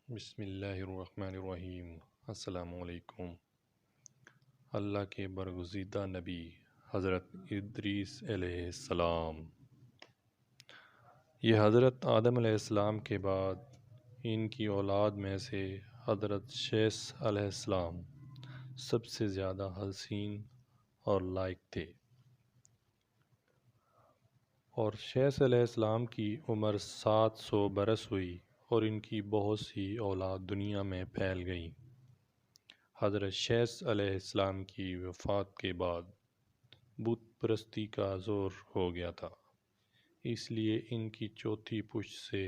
بسم اللہ الرحمن الرحیم۔ السلام علیکم۔ اللہ کے برگزیدہ نبی حضرت ادریس علیہ السلام، یہ حضرت آدم علیہ السلام کے بعد ان کی اولاد میں سے حضرت شیث علیہ السلام سب سے زیادہ حسین اور لائق تھے، اور شیث علیہ السلام کی عمر 700 برس ہوئی اور ان کی بہت سی اولاد دنیا میں پھیل گئیں۔ حضرت شیث علیہ السلام کی وفات کے بعد بت پرستی کا زور ہو گیا تھا، اس لیے ان کی چوتھی پشت سے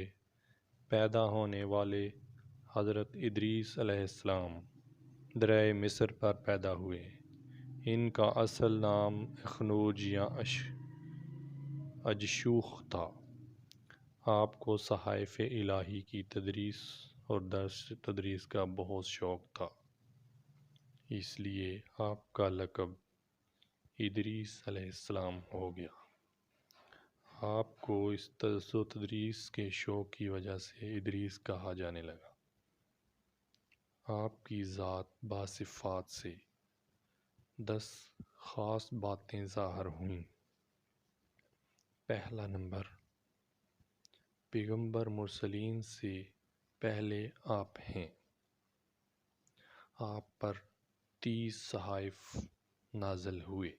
پیدا ہونے والے حضرت ادریس علیہ السلام دریائے مصر پر پیدا ہوئے۔ ان کا اصل نام اخنوج یا اجشوخ تھا۔ آپ کو صحائف الہی کی تدریس اور درس تدریس کا بہت شوق تھا، اس لیے آپ کا لقب ادریس علیہ السلام ہو گیا۔ آپ کو اس درس و تدریس کے شوق کی وجہ سے ادریس کہا جانے لگا۔ آپ کی ذات باصفات سے 10 خاص باتیں ظاہر ہوئیں۔ پہلا نمبر، پیغمبر مرسلین سے پہلے آپ ہیں۔ آپ پر 30 صحائف نازل ہوئے۔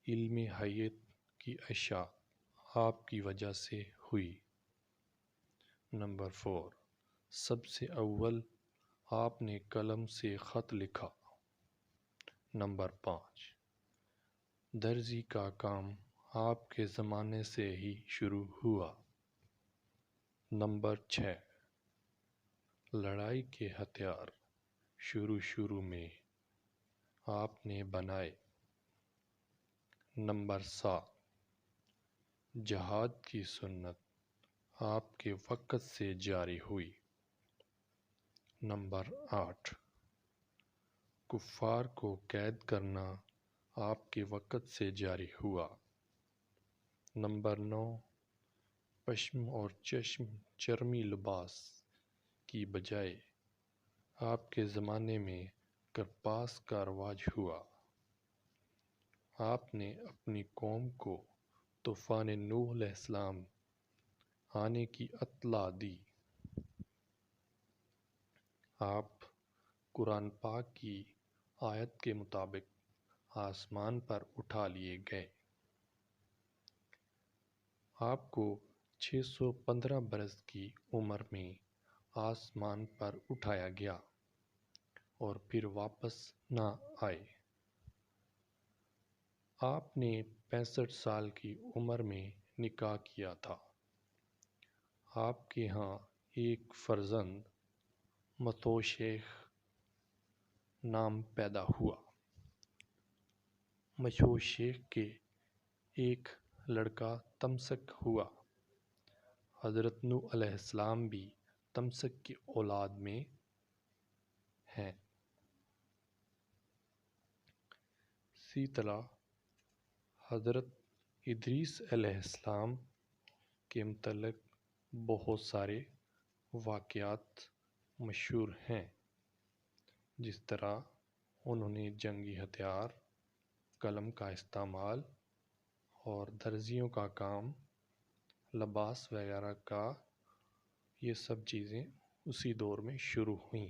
علم حیات کی اشاعت آپ کی وجہ سے ہوئی۔ نمبر 4، سب سے اول آپ نے قلم سے خط لکھا۔ نمبر 5، درزی کا کام آپ کے زمانے سے ہی شروع ہوا۔ نمبر 6، لڑائی کے ہتھیار شروع میں آپ نے بنائے۔ نمبر 7، جہاد کی سنت آپ کے وقت سے جاری ہوئی۔ نمبر 8، کفار کو قید کرنا آپ کے وقت سے جاری ہوا۔ نمبر 9، پشم اور چرمی لباس کی بجائے آپ کے زمانے میں کرپاس کا رواج ہوا۔ آپ نے اپنی قوم کو طوفان نوح علیہ السلام آنے کی اطلاع دی۔ آپ قرآن پاک کی آیت کے مطابق آسمان پر اٹھا لیے گئے۔ آپ کو 615 برس کی عمر میں آسمان پر اٹھایا گیا اور پھر واپس نہ آئے۔ آپ نے 65 سال کی عمر میں نکاح کیا تھا۔ آپ کے ہاں ایک فرزند مشوشیخ نام پیدا ہوا۔ مشوشیخ کے ایک لڑکا تمسک ہوا۔ حضرت نوح علیہ السلام بھی تمسک کی اولاد میں ہیں۔ اسی طرح حضرت ادریس علیہ السلام کے متعلق بہت سارے واقعات مشہور ہیں، جس طرح انہوں نے جنگی ہتھیار، قلم کا استعمال اور درزیوں کا کام، لباس وغیرہ کا، یہ سب چیزیں اسی دور میں شروع ہوئیں۔